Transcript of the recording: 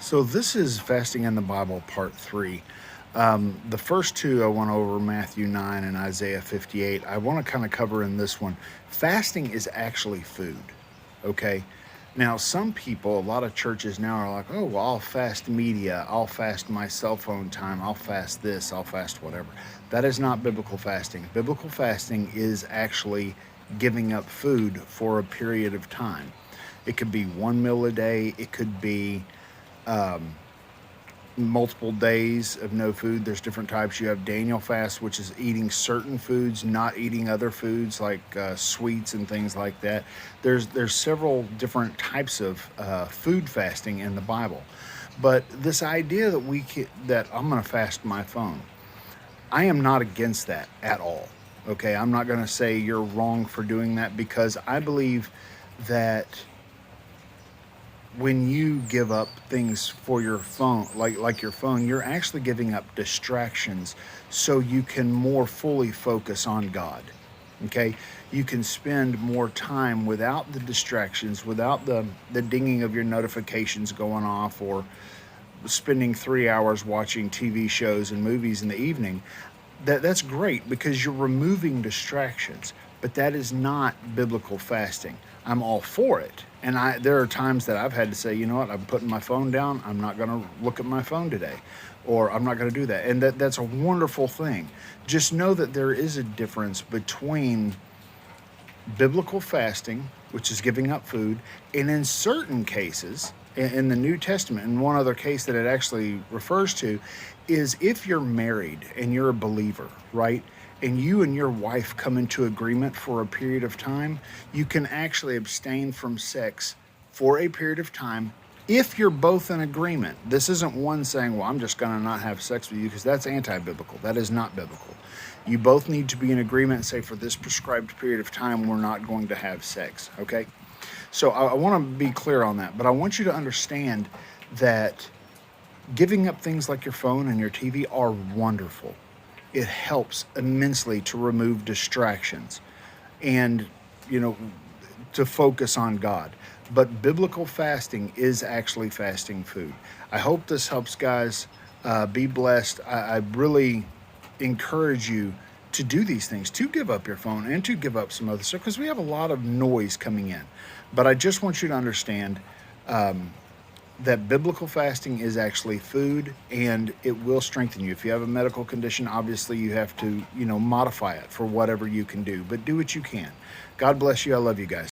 So this is Fasting in the Bible, part three. The first two I went over Matthew 9 and Isaiah 58. I want to kind of cover in this one. Fasting is actually food. Okay. Now, some people, a lot of churches now are like, oh, well, I'll fast media, I'll fast my cell phone time, I'll fast this, I'll fast whatever. That is not biblical fasting. Biblical fasting is actually giving up food for a period of time. It could be one meal a day, it could be multiple days of no food. There's different types. You have Daniel fast, which is eating certain foods, not eating other foods like sweets and things like that. There's several different types of food fasting in the Bible, but this idea that that I'm going to fast my phone, I am not against that at all. Okay, I'm not going to say you're wrong for doing that, because I believe that when you give up things for your phone, like your phone, you're actually giving up distractions so you can more fully focus on God. Okay, you can spend more time without the distractions, without the dinging of your notifications going off, or spending 3 hours watching TV shows and movies in the evening. That's great because you're removing distractions, but that is not biblical fasting. I'm all for it. And there are times that I've had to say, you know what, I'm putting my phone down. I'm not going to look at my phone today, or I'm not going to do that. And that's a wonderful thing. Just know that there is a difference between biblical fasting, which is giving up food, and in certain cases, in the New Testament, and one other case that it actually refers to, is if you're married and you're a believer, right? And you and your wife come into agreement for a period of time, you can actually abstain from sex for a period of time if you're both in agreement. This isn't one saying, well, I'm just going to not have sex with you, because that's anti-biblical. That is not biblical. You both need to be in agreement and say, for this prescribed period of time, we're not going to have sex, okay? So I want to be clear on that, but I want you to understand that giving up things like your phone and your TV are wonderful. It helps immensely to remove distractions and, you know, to focus on God. But biblical fasting is actually fasting food. I hope this helps, guys. Be blessed. I really encourage you to do these things, to give up your phone and to give up some other stuff, because we have a lot of noise coming in. But I just want you to understand that biblical fasting is actually food, and it will strengthen you. If you have a medical condition, obviously you have to, modify it for whatever you can do, but do what you can. God bless you. I love you guys.